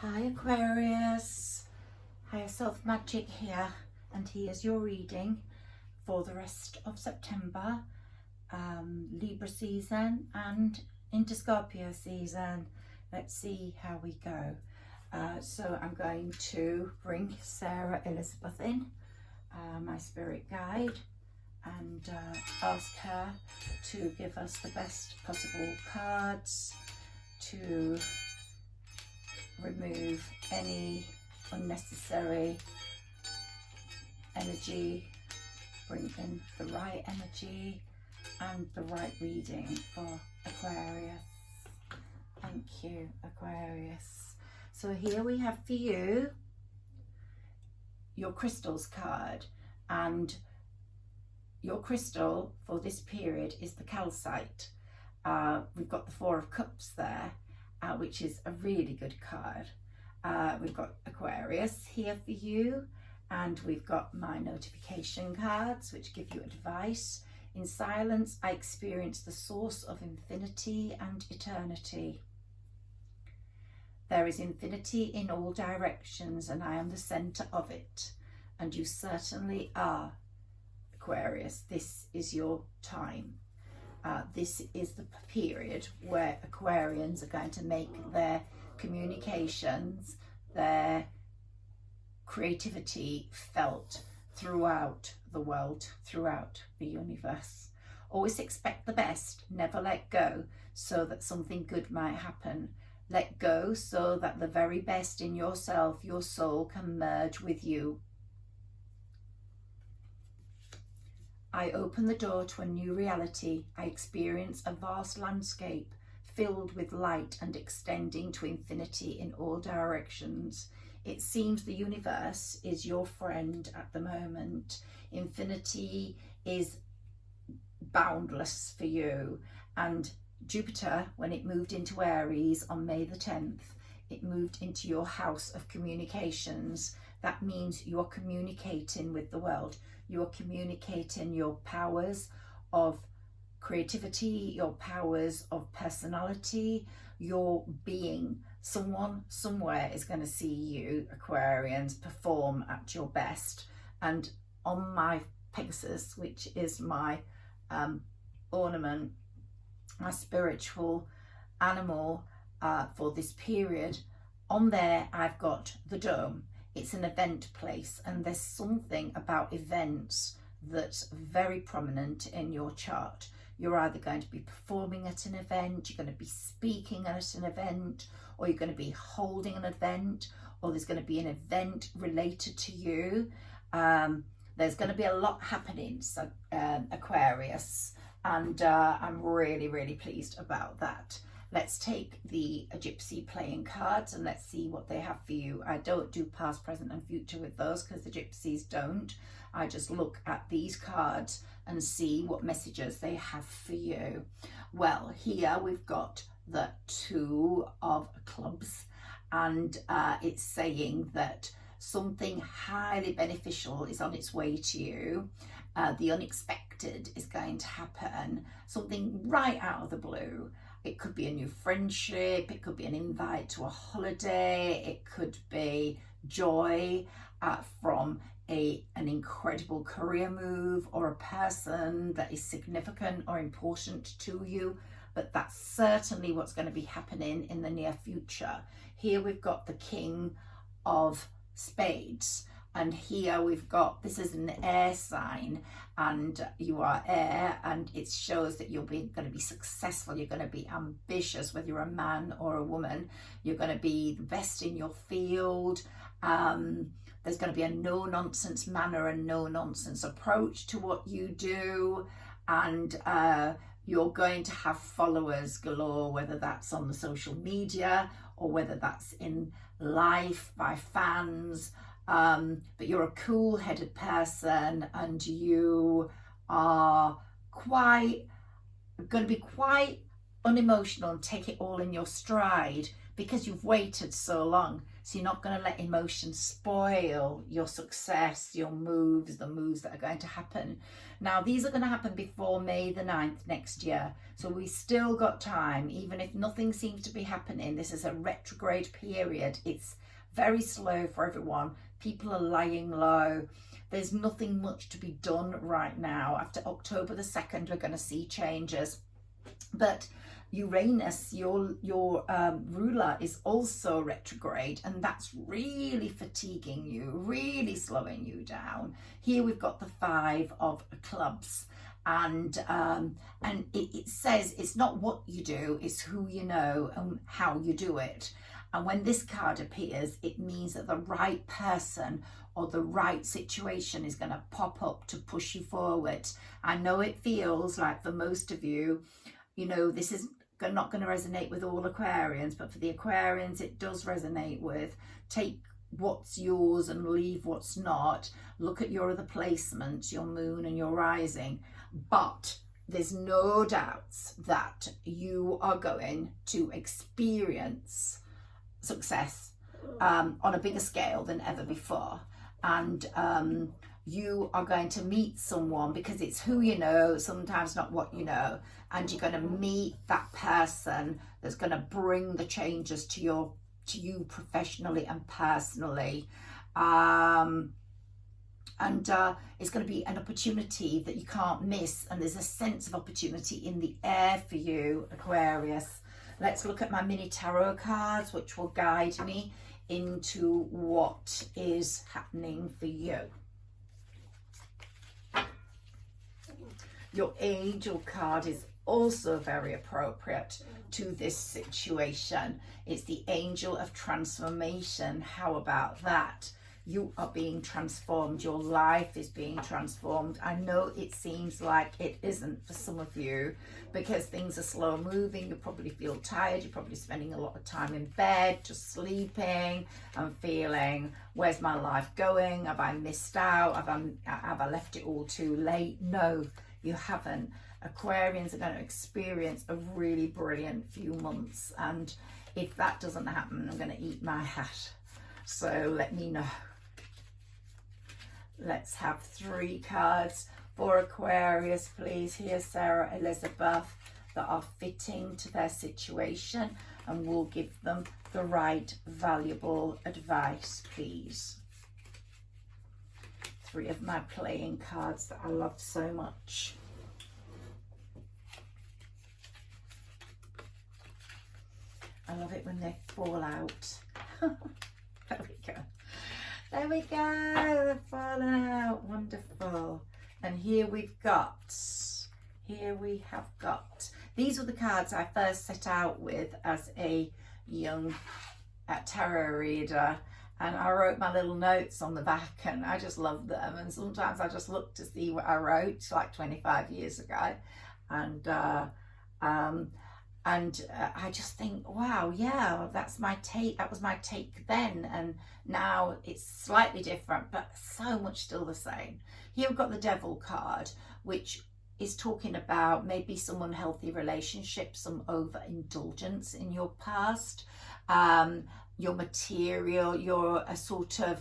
Hi Aquarius, Higherself Magic here, and here's your reading for the rest of September, Libra season and into Scorpio season. Let's see how we go. So I'm going to bring Sarah Elizabeth in, my spirit guide, and ask her to give us the best possible cards to remove any unnecessary energy, bring in the right energy and the right reading for Aquarius. Thank you, Aquarius. So here we have for you your crystals card, and your crystal for this period is the calcite. We've got the Four of Cups there, which is a really good card. We've got Aquarius here for you, and we've got my notification cards, which give you advice. In silence, I experience the source of infinity and eternity. There is infinity in all directions, and I am the center of it. And you certainly are, Aquarius. This is your time. This is the period where Aquarians are going to make their communications, their creativity felt throughout the world, throughout the universe. Always expect the best, never let go, so that something good might happen. Let go so that the very best in yourself, your soul, can merge with you. I open the door to a new reality. I experience a vast landscape filled with light and extending to infinity in all directions. It seems the universe is your friend at the moment. Infinity is boundless for you. And Jupiter, when it moved into Aries on May the 10th, it moved into your house of communications. That means you are communicating with the world. You are communicating your powers of creativity, your powers of personality, your being. Someone somewhere is going to see you, Aquarians, perform at your best. And on my Pegasus, which is my ornament, my spiritual animal for this period, on there I've got the dome. It's an event place, and there's something about events that's very prominent in your chart. You're either going to be performing at an event, you're going to be speaking at an event, or you're going to be holding an event, or there's going to be an event related to you. There's going to be a lot happening, so, Aquarius, and I'm really, really pleased about that. Let's take the Gypsy playing cards and let's see what they have for you. I don't do past, present and future with those because the Gypsies don't. I just look at these cards and see what messages they have for you. Well, here we've got the Two of Clubs, and it's saying that something highly beneficial is on its way to you. The unexpected is going to happen, something right out of the blue. It could be a new friendship, it could be an invite to a holiday, it could be joy from an incredible career move or a person that is significant or important to you. But that's certainly what's going to be happening in the near future. Here we've got the King of Spades. And here we've got, this is an air sign, and you are air, and it shows that you're going to be successful, you're going to be ambitious, whether you're a man or a woman, you're going to be the best in your field. There's going to be a no-nonsense manner and no-nonsense approach to what you do, and you're going to have followers galore, whether that's on the social media or whether that's in life by fans. But you're a cool-headed person, and you are going to be quite unemotional and take it all in your stride, because you've waited so long. So you're not going to let emotions spoil your success, your moves, the moves that are going to happen. Now, these are going to happen before May the 9th next year. So we still got time, even if nothing seems to be happening. This is a retrograde period. It's very slow for everyone. People are lying low. There's nothing much to be done right now. After October the 2nd, we're going to see changes. But Uranus, your ruler, is also retrograde, and that's really fatiguing you, really slowing you down. Here we've got the 5 of clubs, and it says it's not what you do, it's who you know and how you do it. And when this card appears, it means that the right person or the right situation is going to pop up to push you forward. I know it feels like for most of you, you know, this is not going to resonate with all Aquarians, but for the Aquarians it does resonate with. Take what's yours and leave what's not. Look at your other placements, your moon and your rising. But there's no doubts that you are going to experience success on a bigger scale than ever before. And you are going to meet someone, because it's who you know, sometimes not what you know, and you're going to meet that person that's going to bring the changes to you professionally and personally. It's going to be an opportunity that you can't miss, and there's a sense of opportunity in the air for you, Aquarius. Let's look at my mini tarot cards, which will guide me into what is happening for you. Your angel card is also very appropriate to this situation. It's the angel of transformation. How about that? You are being transformed. Your life is being transformed. I know it seems like it isn't for some of you, because things are slow moving. You probably feel tired. You're probably spending a lot of time in bed, just sleeping and feeling, where's my life going? Have I missed out? Have I left it all too late? No, you haven't. Aquarians are going to experience a really brilliant few months, and if that doesn't happen, I'm going to eat my hat. So let me know. Let's have 3 cards for Aquarius, please. Here's Sarah Elizabeth, that are fitting to their situation, and we'll give them the right valuable advice, please. 3 of my playing cards that I love so much. I love it when they fall out. There we go. There we go. They're falling out. Wonderful. And here we have got, these were the cards I first set out with as a young tarot reader. And I wrote my little notes on the back, and I just loved them. And sometimes I just look to see what I wrote like 25 years ago. And I just think, wow, yeah, that's my take. That was my take then, and now it's slightly different, but so much still the same. Here we've got the Devil card, which is talking about maybe some unhealthy relationships, some overindulgence in your past, your material, your a sort of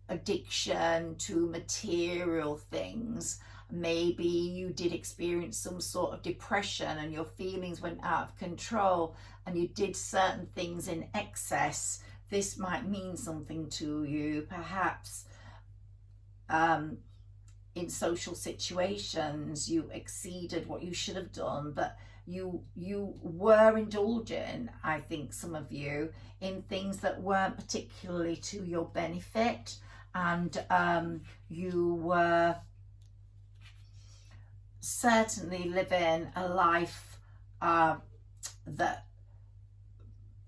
addiction to material things. Maybe you did experience some sort of depression and your feelings went out of control and you did certain things in excess. This might mean something to you. Perhaps in social situations you exceeded what you should have done, but you were indulging, I think some of you, in things that weren't particularly to your benefit, and you were certainly living a life that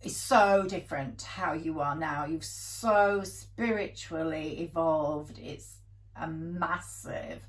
is so different to how you are now. You've so spiritually evolved. It's a massive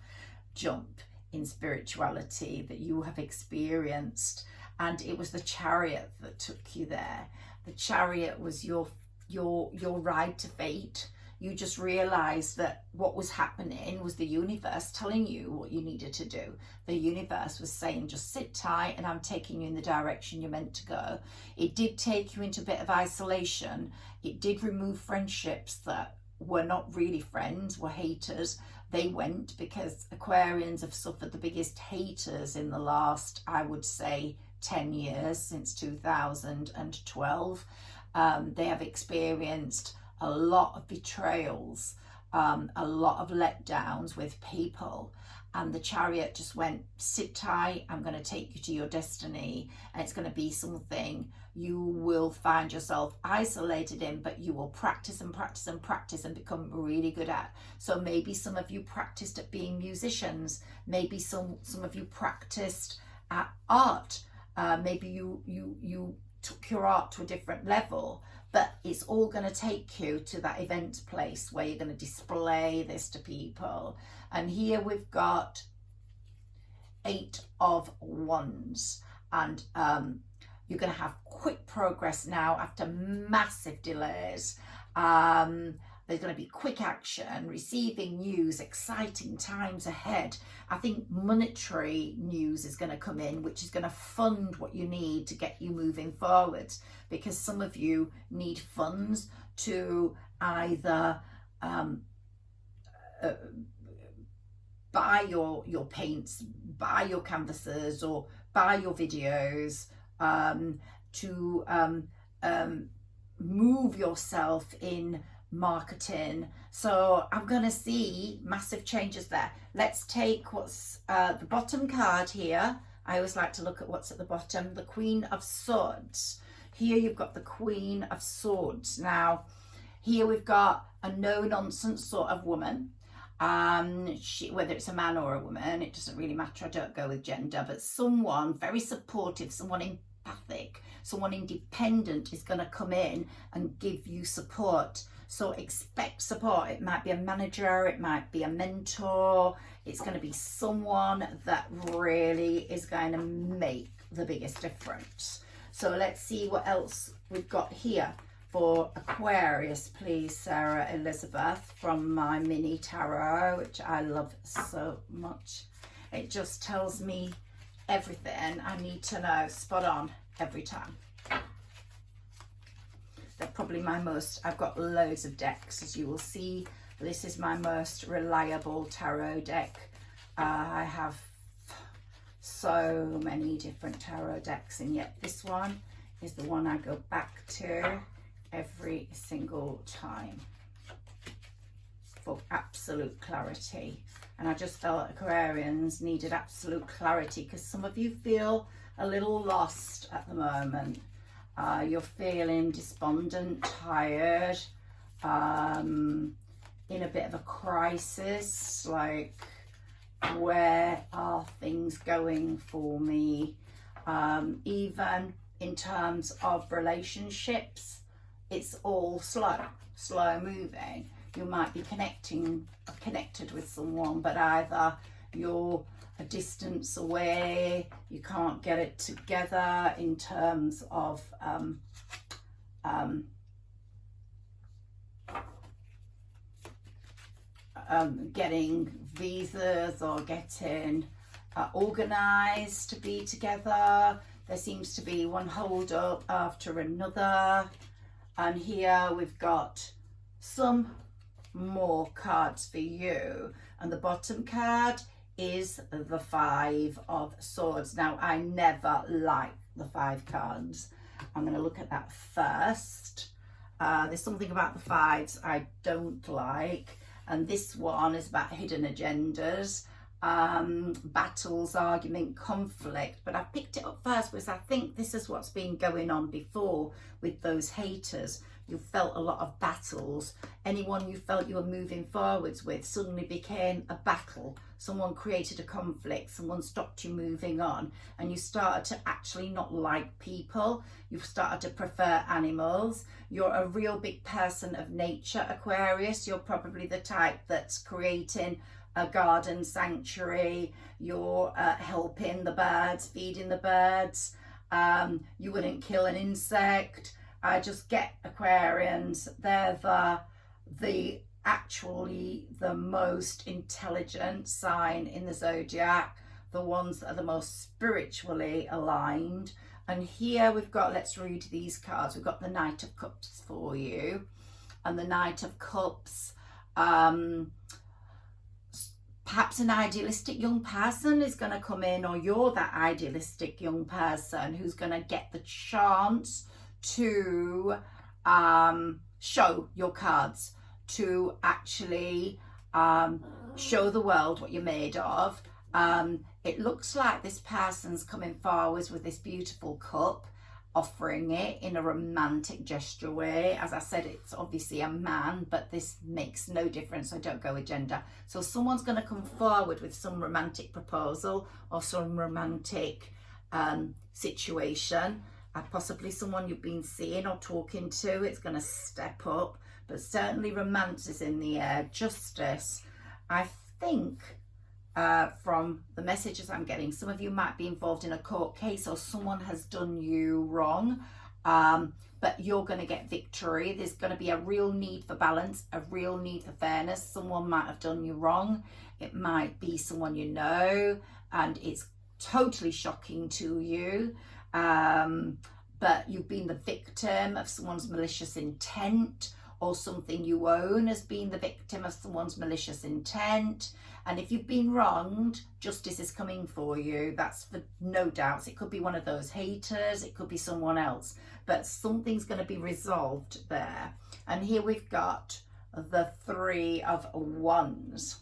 jump in spirituality that you have experienced, and it was the Chariot that took you there. The Chariot was your ride to fate, you just realized that what was happening was the universe telling you what you needed to do. The universe was saying, just sit tight and I'm taking you in the direction you're meant to go. It did take you into a bit of isolation. It did remove friendships that were not really friends, were haters. They went, because Aquarians have suffered the biggest haters in the last, I would say, 10 years, since 2012. They have experienced a lot of betrayals, a lot of letdowns with people, and the Chariot just went, sit tight, I'm going to take you to your destiny, and it's going to be something you will find yourself isolated in, but you will practice and practice and practice and become really good at. So maybe some of you practiced at being musicians, maybe some of you practiced at art, maybe you took your art to a different level, but it's all going to take you to that event place where you're going to display this to people. And here we've got 8 of Wands, and you're going to have quick progress now after massive delays. There's going to be quick action, receiving news, exciting times ahead. I think monetary news is going to come in, which is going to fund what you need to get you moving forwards, because some of you need funds to either buy your paints, buy your canvases, or buy your videos, to move yourself in marketing. So I'm going to see massive changes there. Let's take what's the bottom card here. I always like to look at what's at the bottom. The Queen of Swords. Here you've got the Queen of Swords. Now here we've got a no-nonsense sort of woman. Whether it's a man or a woman, it doesn't really matter. I don't go with gender, but someone very supportive, someone empathic, someone independent is going to come in and give you support. So expect support. It might be a manager, it might be a mentor, it's going to be someone that really is going to make the biggest difference. So let's see what else we've got here for Aquarius, please, Sarah Elizabeth, from my mini tarot, which I love so much. It just tells me everything I need to know, spot on every time. They're probably my most, I've got loads of decks, as you will see. This is my most reliable tarot deck. I have so many different tarot decks, and yet this one is the one I go back to every single time for absolute clarity. And I just felt Aquarians needed absolute clarity, because some of you feel a little lost at the moment. You're feeling despondent, tired, in a bit of a crisis, like, where are things going for me? Even in terms of relationships, it's all slow moving. You might be connected with someone, but either you're a distance away, you can't get it together in terms of getting visas or getting organized to be together. There seems to be one hold up after another. And here we've got some more cards for you. And the bottom card is the 5 of Swords. Now, I never like the 5 cards. I'm going to look at that first. There's something about the 5s I don't like. And this one is about hidden agendas, battles, argument, conflict. But I picked it up first because I think this is what's been going on before with those haters. You felt a lot of battles. Anyone you felt you were moving forwards with suddenly became a battle. Someone created a conflict, someone stopped you moving on, and you started to actually not like people. You've started to prefer animals. You're a real big person of nature, Aquarius. You're probably the type that's creating a garden sanctuary. You're helping the birds, feeding the birds. You wouldn't kill an insect. I just get Aquarians. They're the actually the most intelligent sign in the zodiac, the ones that are the most spiritually aligned. And here we've got, let's read these cards. We've got the Knight of Cups for you. And the Knight of Cups, perhaps an idealistic young person is going to come in, or you're that idealistic young person who's going to get the chance to show your cards, to actually show the world what you're made of. It looks like this person's coming forwards with this beautiful cup, offering it in a romantic gesture way. As I said, it's obviously a man, but this makes no difference. I don't go with gender. So someone's going to come forward with some romantic proposal or some romantic situation. Possibly someone you've been seeing or talking to. It's going to step up, but certainly romance is in the air. Justice. I think from the messages I'm getting, some of you might be involved in a court case, or someone has done you wrong, but you're going to get victory. There's going to be a real need for balance, a real need for fairness. Someone might have done you wrong. It might be someone you know, and it's totally shocking to you, but you've been the victim of someone's malicious intent, or something you own has been the victim of someone's malicious intent. And if you've been wronged, justice is coming for you. That's for no doubts. It could be one of those haters, it could be someone else, but something's going to be resolved there. And here we've got the Three of Wands,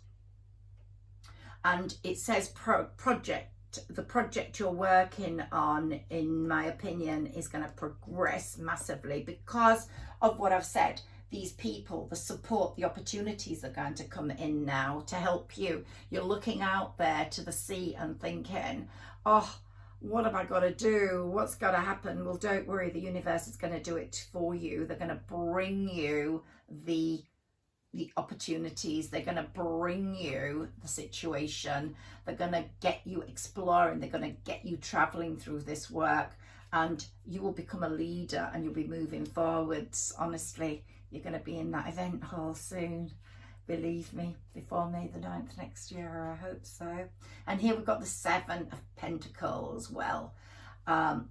and it says project. The project you're working on, in my opinion, is going to progress massively because of what I've said. These people, the support, the opportunities are going to come in now to help you. You're looking out there to the sea and thinking, oh, what have I got to do? What's got to happen? Well, don't worry, the universe is going to do it for you. They're going to bring you the opportunities. They're going to bring you the situation. They're going to get you exploring. They're going to get you traveling through this work, and you will become a leader and you'll be moving forwards. Honestly, you're going to be in that event hall soon. Believe me, before May the 9th next year, I hope so. And here we've got the Seven of Pentacles. Well,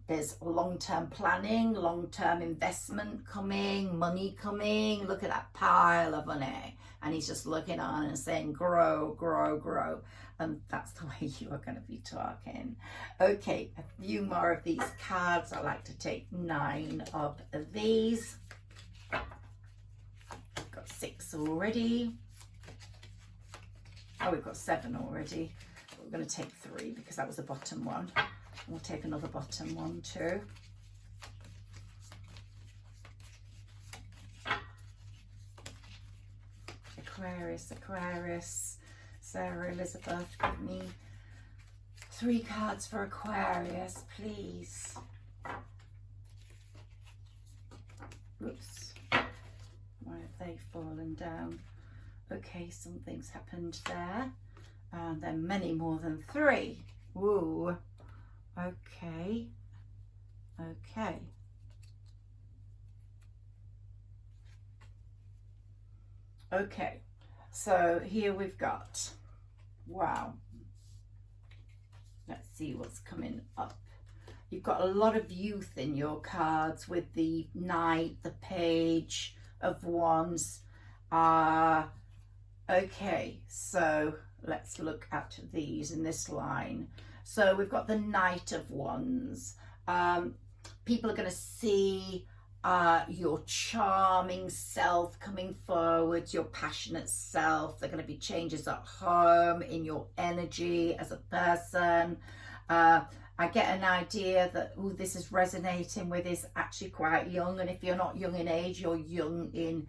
there's long-term planning, long-term investment coming, money coming. Look at that pile of money. And he's just looking on and saying, grow, grow, grow. And that's the way you are going to be talking. Okay, a few more of these cards. I like to take 9 of these. I've got 6 already. Oh, we've got 7 already. We're going to take 3 because that was the bottom one. We'll take another bottom one too. Aquarius, Aquarius. Sarah Elizabeth, give me 3 cards for Aquarius, please. Oops. Why have they fallen down? Okay, something's happened there. And then many more than 3. Woo. Okay. Okay. Okay. So here we've got, wow. Let's see what's coming up. You've got a lot of youth in your cards with the Knight, the Page of Wands. Okay, so let's look at these in this line. So we've got the Knight of Wands. People are going to see your charming self coming forward, your passionate self. There are going to be changes at home, in your energy as a person. I get an idea that who this is resonating with is actually quite young, and if you're not young in age, you're young in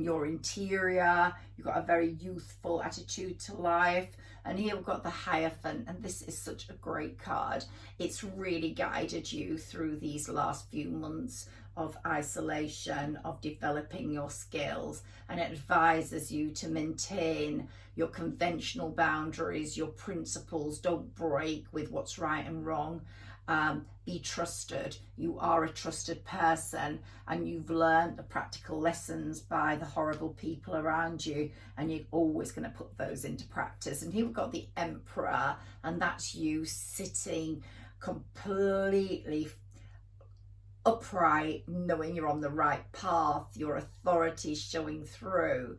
your interior. You've got a very youthful attitude to life. And here we've got the Hierophant, and this is such a great card. It's really guided you through these last few months of isolation, of developing your skills, and it advises you to maintain your conventional boundaries, your principles. Don't break with what's right and wrong. Be trusted. You are a trusted person, and you've learned the practical lessons by the horrible people around you, and you're always going to put those into practice. And here we've got the Emperor, and that's you sitting completely upright, knowing you're on the right path, your authority showing through.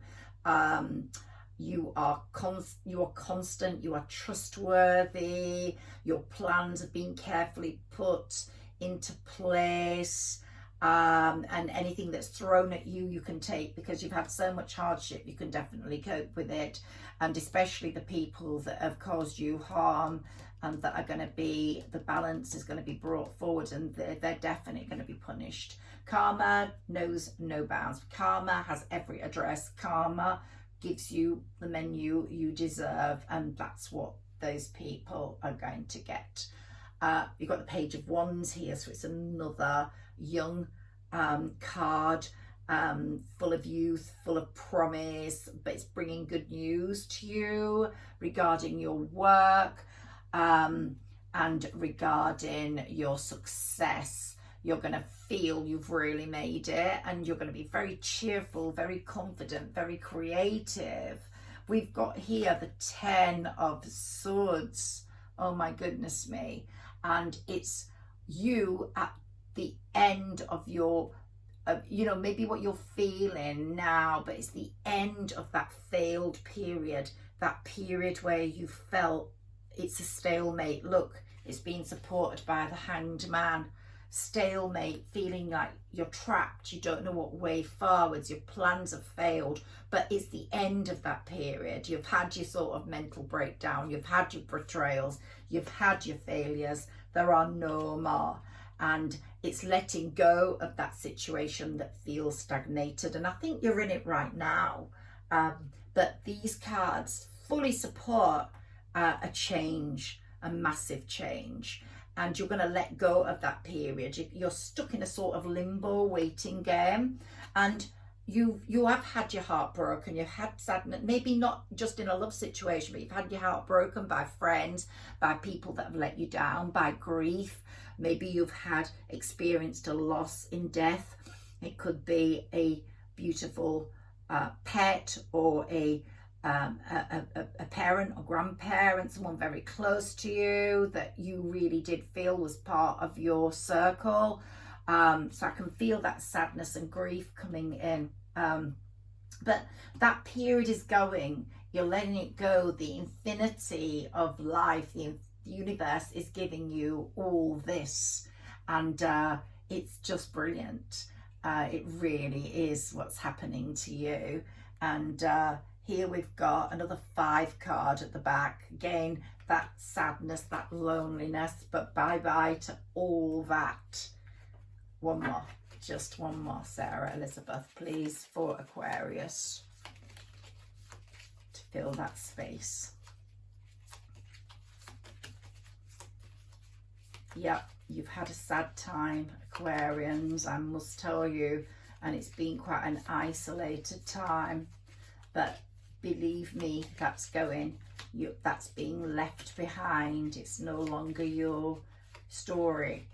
You are constant, you are trustworthy, your plans have been carefully put into place, and anything that's thrown at you, you can take, because you've had so much hardship, you can definitely cope with it. And especially the people that have caused you harm, and that are going to be, the balance is going to be brought forward, and they're definitely going to be punished. Karma knows no bounds. Karma has every address. Karma gives you the menu you deserve, and that's what those people are going to get. You've got the Page of Wands here, so it's another young card, full of youth, full of promise, but it's bringing good news to you regarding your work, and regarding your success. You're going to feel you've really made it, and you're going to be very cheerful, very confident, very creative. We've got here the 10 of Swords. Oh my goodness me. And it's you at the end of your, you know, maybe what you're feeling now, but it's the end of that failed period, that period where you felt it's a stalemate. Look, it's being supported by the Hanged Man. Stalemate, feeling like you're trapped, you don't know what way forwards, your plans have failed, but it's the end of that period. You've had your sort of mental breakdown, you've had your betrayals, you've had your failures, there are no more. And it's letting go of that situation that feels stagnated, and I think you're in it right now. But these cards fully support a change, a massive change. And you're going to let go of that period. You're stuck in a sort of limbo waiting game, and you have had your heart broken, you've had sadness, maybe not just in a love situation, but you've had your heart broken by friends, by people that have let you down, by grief. Maybe you've had experienced a loss in death. It could be a beautiful pet, or a parent or grandparent, someone very close to you that you really did feel was part of your circle. So I can feel that sadness and grief coming in. But that period is going, you're letting it go. The infinity of life, the universe is giving you all this, and it's just brilliant. It really is what's happening to you. And here we've got another 5 card at the back. Again, that sadness, that loneliness, but bye-bye to all that. One more, just one more, Sarah Elizabeth, please, for Aquarius, to fill that space. Yep, you've had a sad time, Aquarians, I must tell you, and it's been quite an isolated time, but believe me, that's going, that's being left behind. It's no longer your story.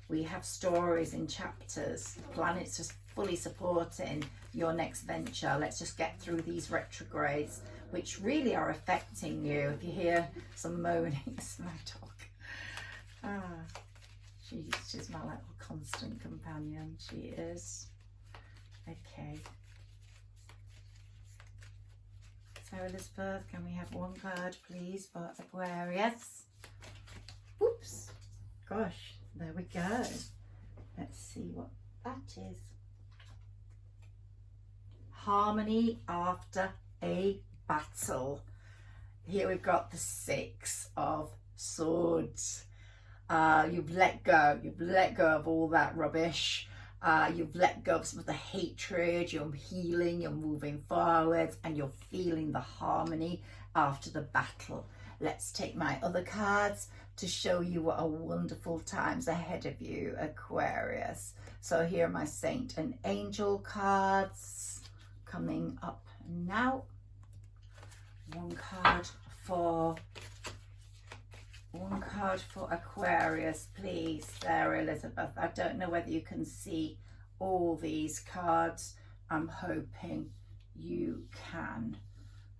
We have stories in chapters. The planet's just fully supporting your next venture. Let's just get through these retrogrades, which really are affecting you. If you hear some moaning, it's my dog. She's my little constant companion. She is. Okay. So Elizabeth, can we have one card please for Aquarius? Oops, gosh, there we go. Let's see what that is. Harmony after a battle. Here we've got the 6 of Swords. You've let go of all that rubbish. You've let go of some of the hatred, you're healing, you're moving forward, and you're feeling the harmony after the battle. Let's take my other cards to show you what a wonderful times ahead of you, Aquarius. So here are my Saint and Angel cards coming up now. One card for One card for Aquarius, please, Sarah Elizabeth. I don't know whether you can see all these cards. I'm hoping you can.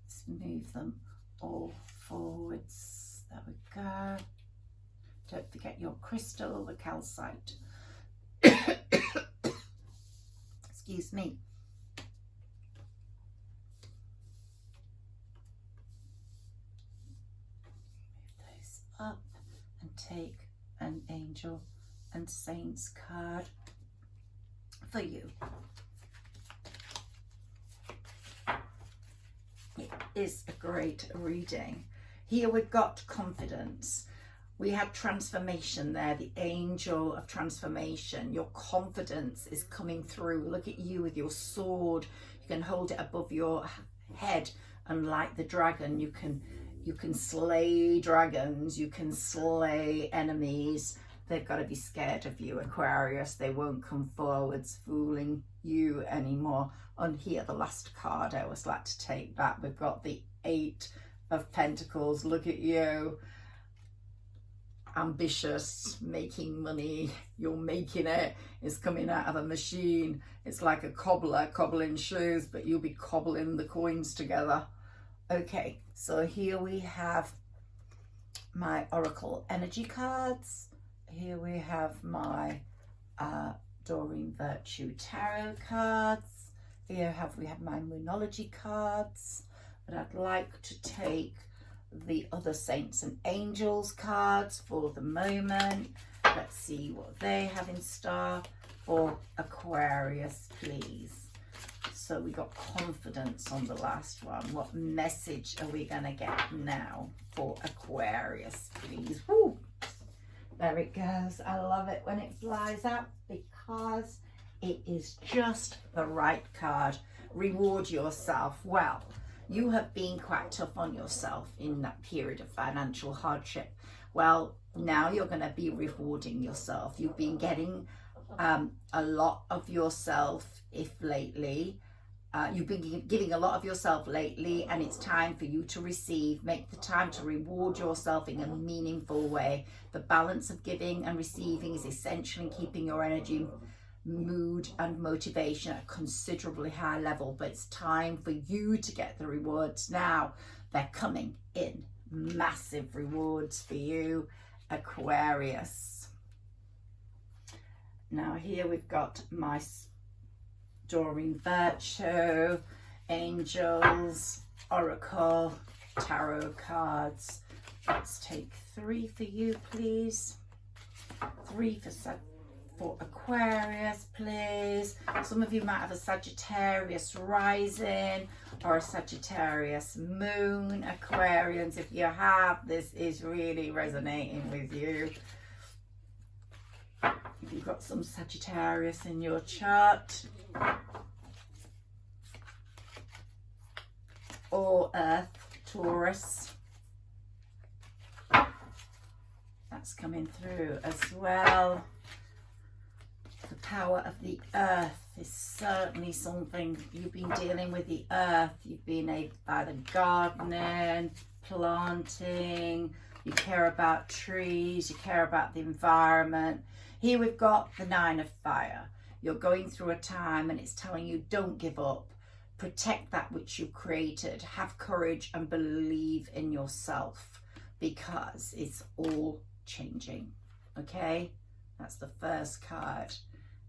Let's move them all forwards. There we go. Don't forget your crystal, the calcite. Excuse me. Up and take an angel and saints card for you. It is a great reading. Here we've got confidence. We had transformation there, the angel of transformation. Your confidence is coming through. Look at you with your sword. You can hold it above your head, and like the dragon, you can slay dragons, you can slay enemies. They've got to be scared of you, Aquarius. They won't come forwards fooling you anymore. On here, the last card, I always like to take that. We've got the 8 of Pentacles. Look at you. Ambitious, making money. You're making it. It's coming out of a machine. It's like a cobbler cobbling shoes, but you'll be cobbling the coins together. Okay, so here we have my Oracle energy cards. Here we have my Doreen Virtue tarot cards. Here we have my Moonology cards. But I'd like to take the other Saints and Angels cards for the moment. Let's see what they have in store for Aquarius, please. So we got confidence on the last one. What message are we going to get now for Aquarius, please? Woo! There it goes. I love it when it flies up because it is just the right card. Reward yourself. Well, you have been quite tough on yourself in that period of financial hardship. Well, now you're going to be rewarding yourself. You've been getting a lot of yourself lately. You've been giving a lot of yourself lately, and it's time for you to receive. Make the time to reward yourself in a meaningful way. The balance of giving and receiving is essential in keeping your energy, mood and motivation at a considerably high level, but it's time for you to get the rewards now. They're coming in. Massive rewards for you, Aquarius. Now here we've got my Doreen Virtue, Angels, Oracle, Tarot cards. Let's take 3 for you, please. 3 for Aquarius, please. Some of you might have a Sagittarius rising or a Sagittarius moon, Aquarians. If you have, this is really resonating with you. If you've got some Sagittarius in your chart, or Earth, Taurus, that's coming through as well. The power of the earth is certainly something. You've been dealing with the earth. You've been either gardening, planting, you care about trees, you care about the environment. Here we've got the 9 of Fire. You're going through a time and it's telling you don't give up. Protect that which you created. Have courage and believe in yourself because it's all changing. Okay, that's the first card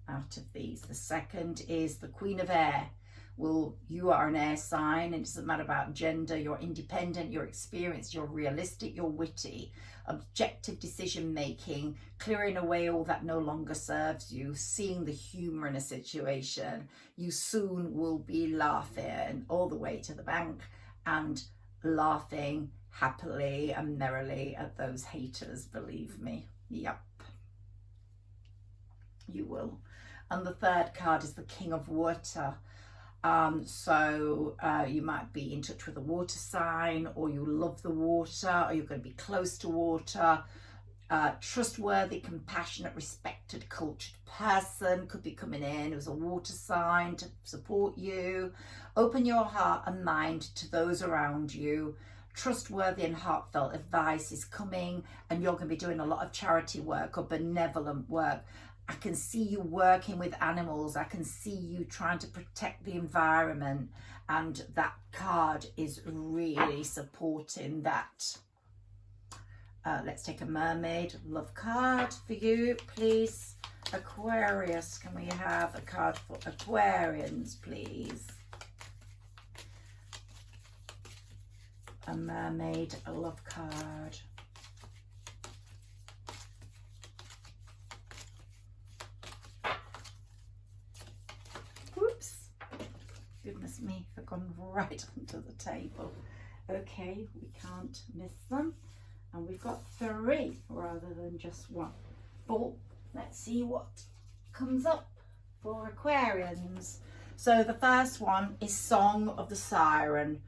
out of these. The second is the Queen of Air. Well, you are an air sign. It doesn't matter about gender. You're independent, you're experienced, you're realistic, you're witty. Objective decision making, clearing away all that no longer serves you, seeing the humor in a situation. You soon will be laughing all the way to the bank and laughing happily and merrily at those haters, believe me. Yep, you will. And the third card is the King of Water. You might be in touch with a water sign, or you love the water, or you're going to be close to water. Trustworthy, compassionate, respected, cultured person could be coming in who's a water sign to support you. Open your heart and mind to those around you. trustworthy and heartfelt advice is coming, and you're going to be doing a lot of charity work or benevolent work. I can see you working with animals. I can see you trying to protect the environment, and that card is really supporting that. Let's take a mermaid love card for you, please. Aquarius, can we have a card for Aquarians, please? A mermaid love card. Whoops. Goodness me, I've gone right onto the table. Okay, we can't miss them. And we've got 3 rather than just 1. 4. Let's see what comes up for Aquarians. So the first one is Song of the Siren.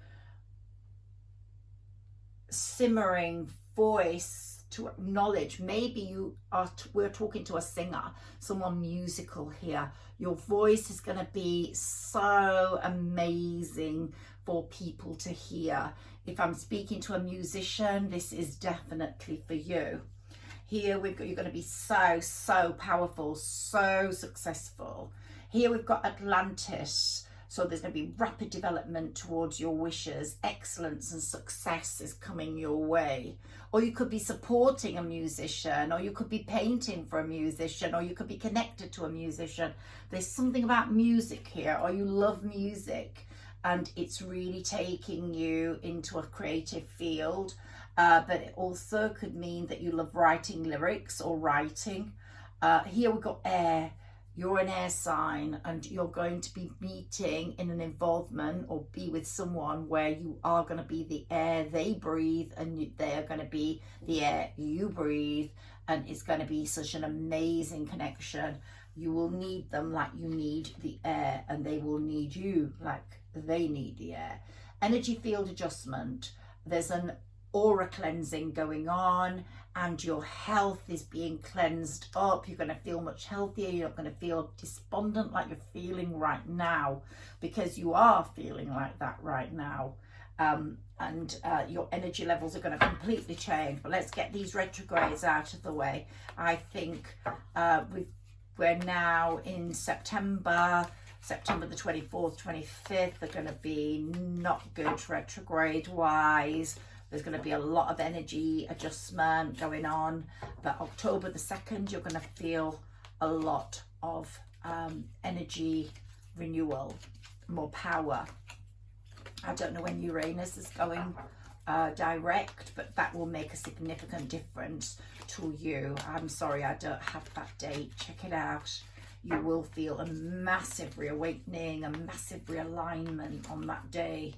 Simmering voice to acknowledge. Maybe we're talking to a singer, someone musical here. Your voice is going to be so amazing for people to hear. If I'm speaking to a musician, this is definitely for you. Here we've got, you're going to be so powerful, so successful. Here we've got Atlantis. So there's going to be rapid development towards your wishes. Excellence and success is coming your way. Or you could be supporting a musician, or you could be painting for a musician, or you could be connected to a musician. There's something about music here, or you love music, and it's really taking you into a creative field. But it also could mean that you love writing lyrics or writing. Here we've got air. You're an air sign, and you're going to be meeting in an involvement or be with someone where you are going to be the air they breathe, and they're going to be the air you breathe. And it's going to be such an amazing connection. You will need them like you need the air, and they will need you like they need the air. Energy field adjustment. There's an aura cleansing going on, and your health is being cleansed up. You're going to feel much healthier. You're not going to feel despondent like you're feeling right now, because you are feeling like that right now. Your energy levels are going to completely change. But let's get these retrogrades out of the way. I think we're now in September the 24th, 25th. They're going to be not good retrograde wise. There's going to be a lot of energy adjustment going on, but October the 2nd, you're going to feel a lot of energy renewal, more power. I don't know when Uranus is going direct, but that will make a significant difference to you. I'm sorry, I don't have that date. Check it out. You will feel a massive reawakening, a massive realignment on that day.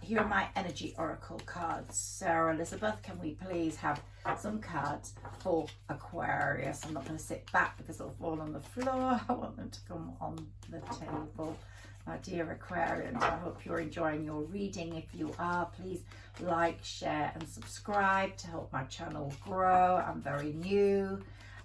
Here are my energy oracle cards. Sarah Elizabeth, can we please have some cards for Aquarius? I'm not going to sit back because they'll fall on the floor. I want them to come on the table. My dear Aquarians, I hope you're enjoying your reading. If you are, please like, share and subscribe to help my channel grow. I'm very new,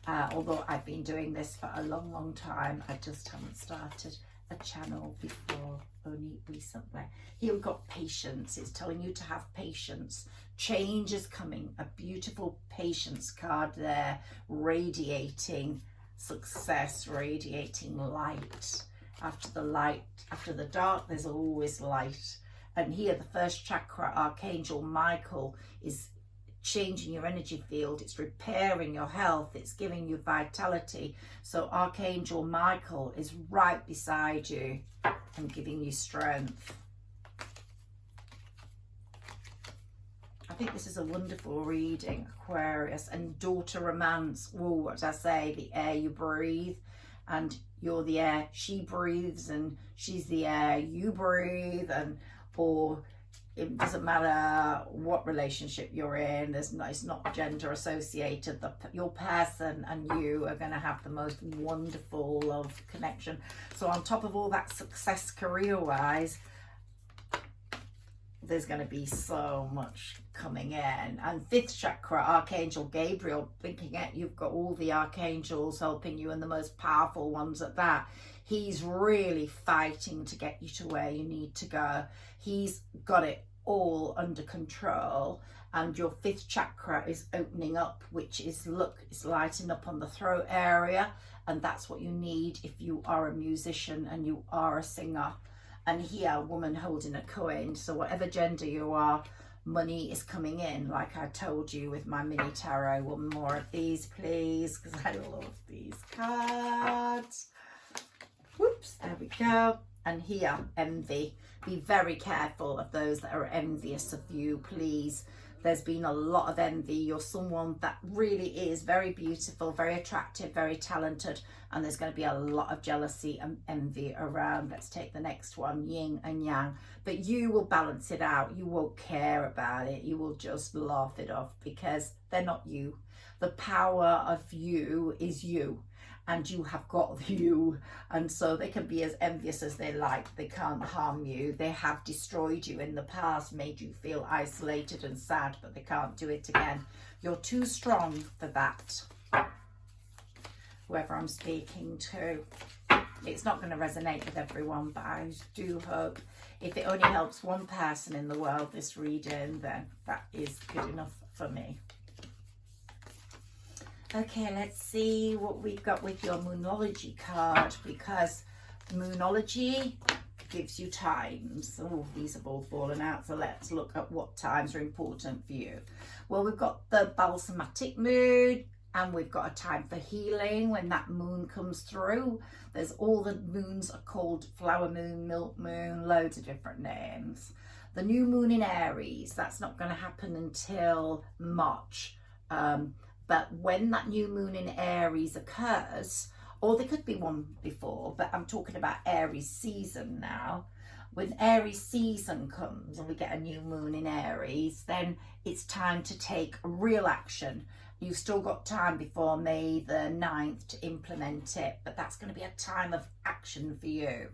although I've been doing this for a long time. I just haven't started a channel before, only recently. Here we've got patience. It's telling you to have patience. Change is coming. A beautiful patience card there, radiating success, radiating light. After the dark, there's always light. And here the first chakra, Archangel Michael, is changing your energy field. It's repairing your health. It's giving you vitality. So Archangel Michael is right beside you and giving you strength. I think this is a wonderful reading, Aquarius. And daughter romance. Oh, what did I say? The air you breathe, and you're the air she breathes, and she's the air you breathe, and or it doesn't matter what relationship you're in. It's not gender associated. Your person and you are going to have the most wonderful love connection. So on top of all that success career-wise, there's going to be so much coming in. And 5th chakra, Archangel Gabriel, thinking it, you've got all the archangels helping you, and the most powerful ones at that. He's really fighting to get you to where you need to go. He's got it all under control, and your 5th chakra is opening up, which is, look, it's lighting up on the throat area, and that's what you need if you are a musician and you are a singer. And here, a woman holding a coin, so whatever gender you are, money is coming in, like I told you with my mini tarot. One more of these, please, because I love these cards. Whoops, there we go. And here, envy. Be very careful of those that are envious of you, please. There's been a lot of envy. You're someone that really is very beautiful, very attractive, very talented, and there's going to be a lot of jealousy and envy around. Let's take the next one, yin and yang. But you will balance it out. You won't care about it. You will just laugh it off, because they're not you. The power of you is you, and you have got you, and so they can be as envious as they like. They can't harm you. They have destroyed you in the past, made you feel isolated and sad, but they can't do it again. You're too strong for that. Whoever I'm speaking to, it's not going to resonate with everyone, but I do hope if it only helps one person in the world, this reading, then that is good enough for me. Okay, let's see what we've got with your Moonology card, because Moonology gives you times. Oh, these have all fallen out, so let's look at what times are important for you. Well, we've got the balsamatic moon, and we've got a time for healing when that moon comes through. There's all the moons are called flower moon, milk moon, loads of different names. The new moon in Aries, that's not going to happen until March. But when that new moon in Aries occurs, or there could be one before, but I'm talking about Aries season now. When Aries season comes and we get a new moon in Aries, then it's time to take real action. You've still got time before May the 9th to implement it, but that's going to be a time of action for you.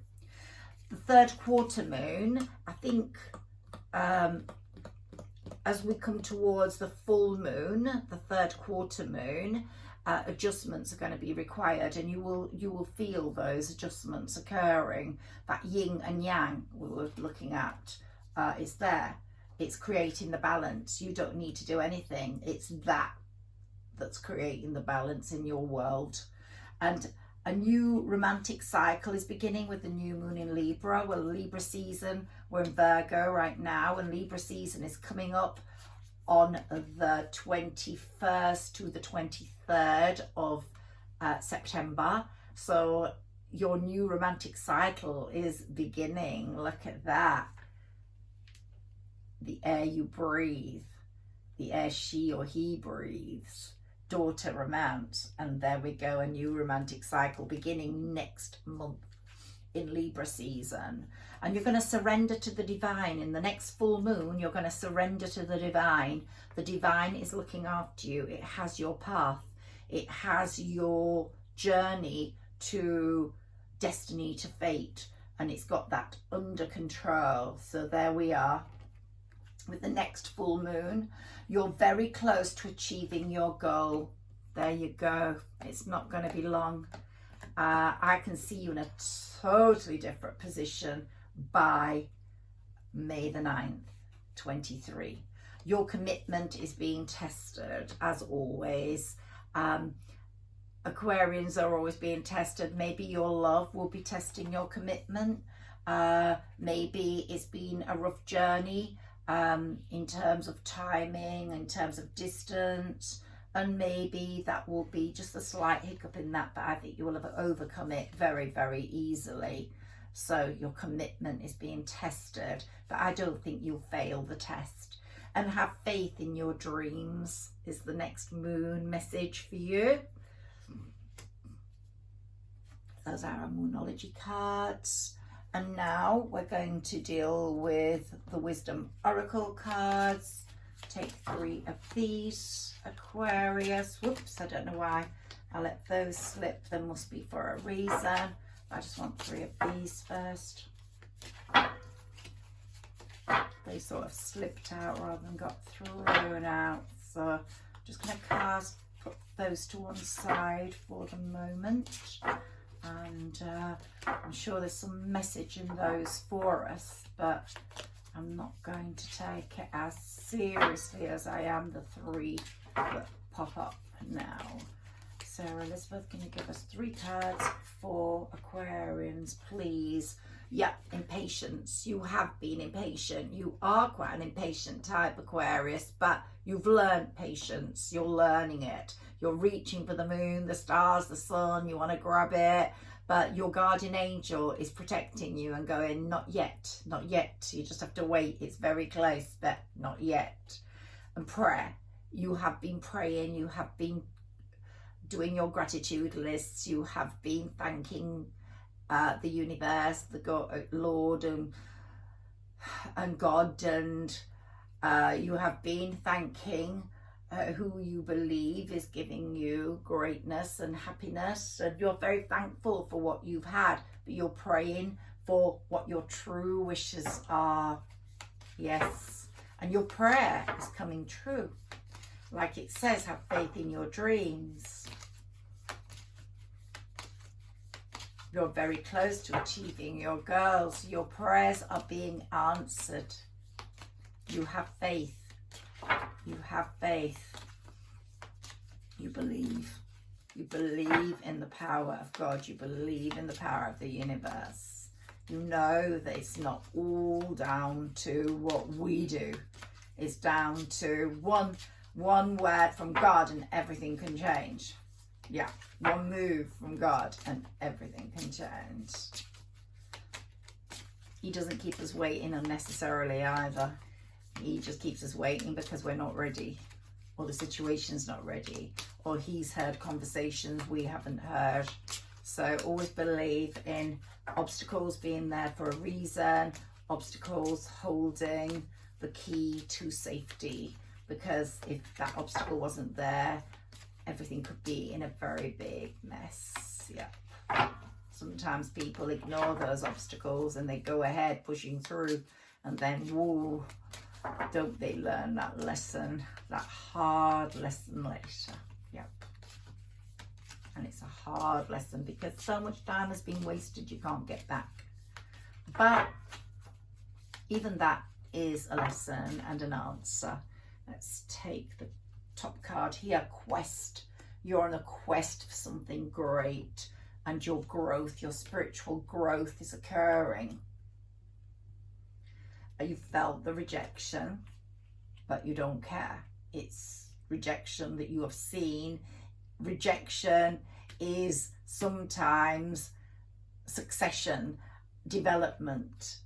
The 3rd quarter moon, I think, as we come towards the full moon, the 3rd quarter moon, adjustments are going to be required, and you will feel those adjustments occurring. That yin and yang we were looking at is there. It's creating the balance. You don't need to do anything. It's that's creating the balance in your world. And a new romantic cycle is beginning with the new moon in Libra. Well, Libra season, we're in Virgo right now, and Libra season is coming up on the 21st to the 23rd of September. So your new romantic cycle is beginning. Look at that. The air you breathe, the air she or he breathes. Daughter romance, and there we go, a new romantic cycle beginning next month in Libra season. And you're going to surrender to the divine. In the next full moon, you're going to surrender to the divine. The divine is looking after you. It has your path. It has your journey to destiny, to fate, and it's got that under control. So there we are. With the next full moon, you're very close to achieving your goal. There you go. It's not going to be long. I can see you in a totally different position by May the 9th, 23. Your commitment is being tested, as always. Aquarians are always being tested. Maybe your love will be testing your commitment. Maybe it's been a rough journey in terms of timing, in terms of distance, and maybe that will be just a slight hiccup in that, but I think you will have overcome it very, very easily. So your commitment is being tested, but I don't think you'll fail the test. And have faith in your dreams is the next moon message for you. Those are our Moonology cards. And now we're going to deal with the Wisdom Oracle cards. Take 3 of these. Aquarius. Whoops, I don't know why I let those slip. They must be for a reason. I just want 3 of these first. They sort of slipped out rather than got thrown out. So I'm just going to put those to one side for the moment. And I'm sure there's some message in those for us, but I'm not going to take it as seriously as I am the 3 that pop up now. Sarah Elizabeth, can you give us 3 cards for Aquarians, please? Yeah, impatience. You have been impatient. You are quite an impatient type, Aquarius, but you've learned patience. You're learning it. You're reaching for the moon, the stars, the sun. You want to grab it, but your guardian angel is protecting you and going, not yet, not yet. You just have to wait. It's very close, but not yet. And prayer. You have been praying. You have been doing your gratitude lists. You have been thanking the universe, the God, Lord, and God, and you have been thanking who you believe is giving you greatness and happiness, and you're very thankful for what you've had, but you're praying for what your true wishes are. Yes, and your prayer is coming true. Like it says, have faith in your dreams. You're very close to achieving your goals. Your prayers are being answered. You have faith. You have faith. You believe. You believe in the power of God. You believe in the power of the universe. You know that it's not all down to what we do. It's down to one word from God and everything can change. Yeah, one move from God and everything can change. He doesn't keep us waiting unnecessarily either. He just keeps us waiting because we're not ready, or the situation's not ready, or he's heard conversations we haven't heard. So always believe in obstacles being there for a reason, obstacles holding the key to safety, because if that obstacle wasn't there, everything could be in a very big mess. Yeah. Sometimes people ignore those obstacles and they go ahead pushing through, and then, whoa, don't they learn that lesson, that hard lesson later. Yep. And it's a hard lesson because so much time has been wasted you can't get back. But even that is a lesson and an answer. Let's take the top card here, quest. You're on a quest for something great, and your growth, your spiritual growth is occurring. You felt the rejection, but you don't care. It's rejection that you have seen. Rejection is sometimes succession, development.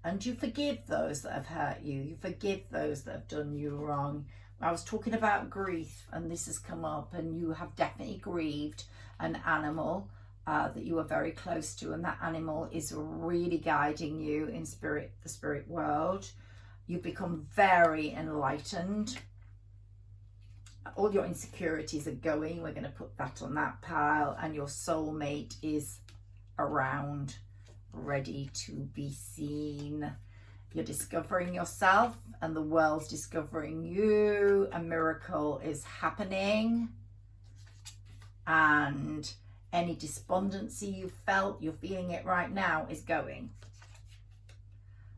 And you forgive those that have hurt you. You forgive those that have done you wrong. I was talking about grief, and this has come up, and you have definitely grieved an animal that you are very close to, and that animal is really guiding you in spirit, the spirit world. You've become very enlightened. All your insecurities are going. We're going to put that on that pile, and your soulmate is around, ready to be seen. You're discovering yourself and the world's discovering you. A miracle is happening, and any despondency you felt, you're feeling it right now, is going.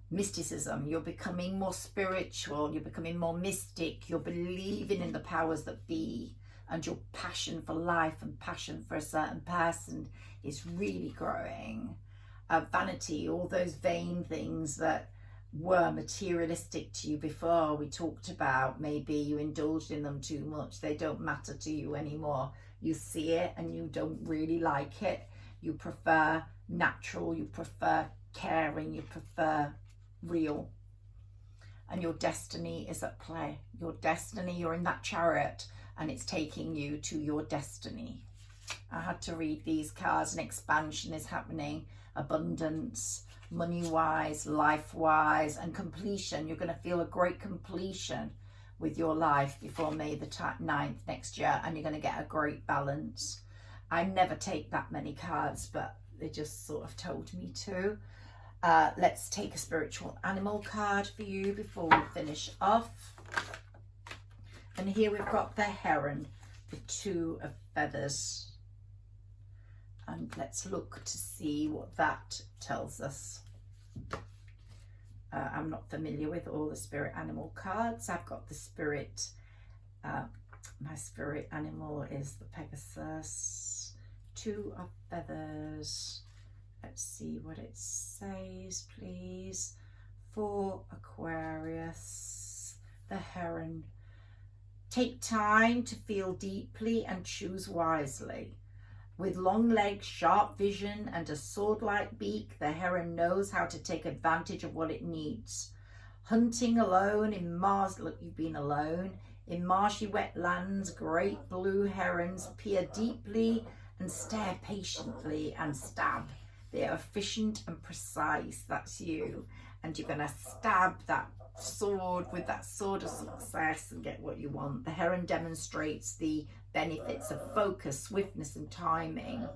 Mysticism, you're becoming more spiritual, you're becoming more mystic, you're believing in the powers that be, and your passion for life and passion for a certain person is really growing. Vanity, all those vain things that were materialistic to you before, we talked about, maybe you indulged in them too much, they don't matter to you anymore. You see it and you don't really like it. You prefer natural, you prefer caring, you prefer real. And your destiny is at play. Your destiny, you're in that chariot and it's taking you to your destiny. I had to read these cards, and expansion is happening, abundance, money-wise, life-wise, and completion. You're going to feel a great completion with your life before May the 9th next year, and you're going to get a great balance. I never take that many cards, but they just sort of told me to. Let's take a spiritual animal card for you before we finish off. And here we've got the heron, the 2 of feathers. And let's look to see what that tells us. I'm not familiar with all the spirit animal cards. I've got the spirit, my spirit animal is the Pegasus, 2 of feathers. Let's see what it says, please. For Aquarius, the heron. Take time to feel deeply and choose wisely. With long legs, sharp vision, and a sword-like beak, the heron knows how to take advantage of what it needs. Hunting alone in look, you've been alone. In marshy wetlands, great blue herons peer deeply and stare patiently and stab. They are efficient and precise. That's you. And you're going to stab that sword with that sword of success and get what you want. The heron demonstrates the benefits of focus, swiftness and timing.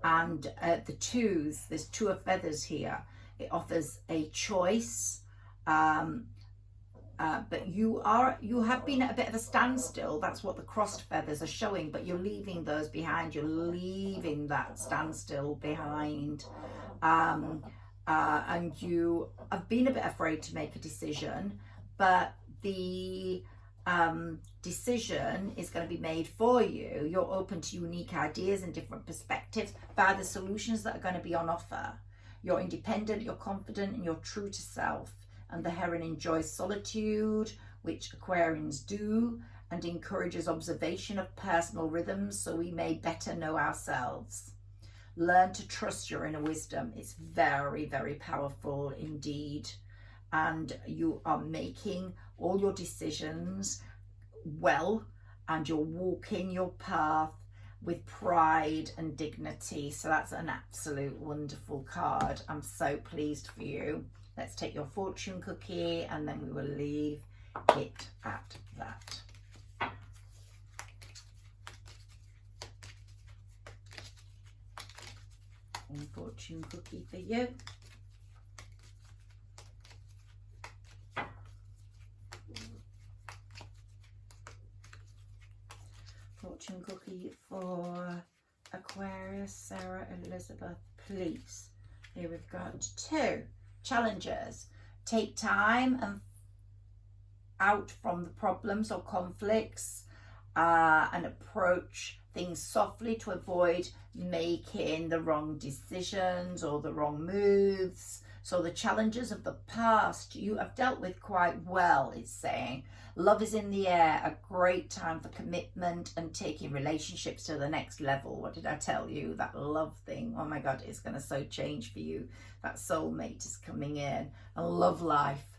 And the 2s, there's 2 of feathers here. It offers a choice, but you have been at a bit of a standstill. That's what the crossed feathers are showing, but you're leaving those behind. You're leaving that standstill behind. And you have been a bit afraid to make a decision, but the decision is going to be made for you. You're open to unique ideas and different perspectives by the solutions that are going to be on offer. You're independent, you're confident, and you're true to self. And the heron enjoys solitude, which Aquarians do, and encourages observation of personal rhythms so we may better know ourselves. Learn to trust your inner wisdom. It's very, very powerful indeed. And you are making all your decisions well, and you're walking your path with pride and dignity. So that's an absolute wonderful card. I'm so pleased for you. Let's take your fortune cookie and then we will leave it at that. One fortune cookie for you. Fortune cookie for Aquarius, Sarah Elizabeth, please. Here we've got 2 challenges. Take time and out from the problems or conflicts and approach things softly to avoid making the wrong decisions or the wrong moves. So the challenges of the past you have dealt with quite well, it's saying. Love is in the air, a great time for commitment and taking relationships to the next level. What did I tell you? That love thing, oh my God, it's going to so change for you. That soulmate is coming in. And love life.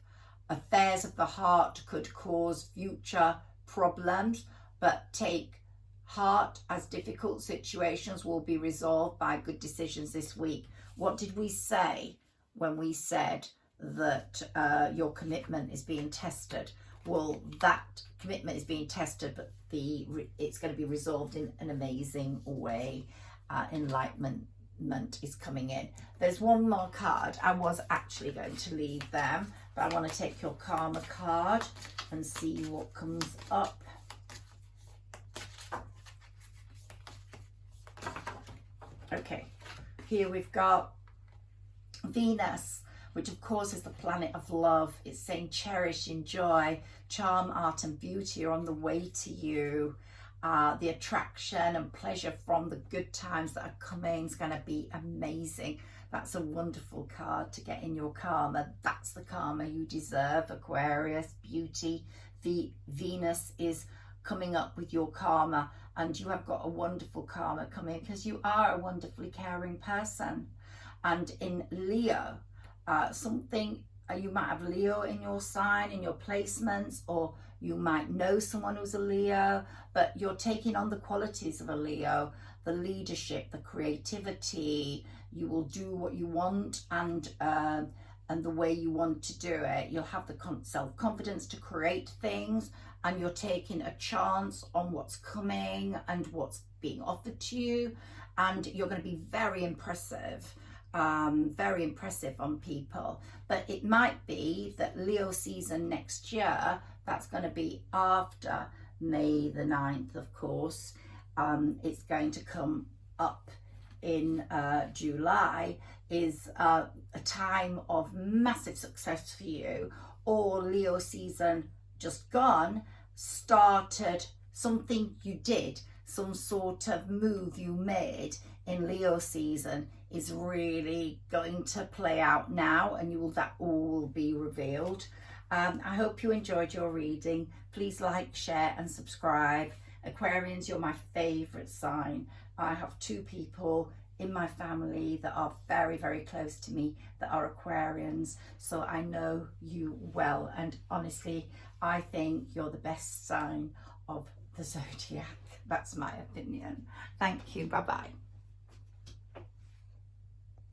Affairs of the heart could cause future problems, but take heart as difficult situations will be resolved by good decisions this week. What did we say when we said that your commitment is being tested? Well, that commitment is being tested, but it's going to be resolved in an amazing way. Enlightenment is coming in. There's one more card. I was actually going to leave them, but I want to take your karma card and see what comes up. Okay, here we've got Venus, which of course is the planet of love. It's saying cherish, enjoy, charm, art and beauty are on the way to you. The attraction and pleasure from the good times that are coming is going to be amazing. That's a wonderful card to get in your karma. That's the karma you deserve, Aquarius. Beauty. Venus is coming up with your karma, and you have got a wonderful karma coming because you are a wonderfully caring person. And in Leo, you might have Leo in your sign, in your placements, or you might know someone who's a Leo, but you're taking on the qualities of a Leo, the leadership, the creativity. You will do what you want and the way you want to do it. You'll have the self-confidence to create things, and you're taking a chance on what's coming and what's being offered to you, and you're going to be very impressive on people. But it might be that Leo season next year, that's going to be after May the 9th, of course. It's going to come up in July is a time of massive success for you, or Leo season just gone started something you did, some sort of move you made in Leo season is really going to play out now, and that all will be revealed. I hope you enjoyed your reading. Please like, share and subscribe. Aquarians, you're my favourite sign. I have 2 people in my family that are very, very close to me that are Aquarians, so I know you well, and honestly I think you're the best sign of the zodiac. That's my opinion. Thank you. Bye bye.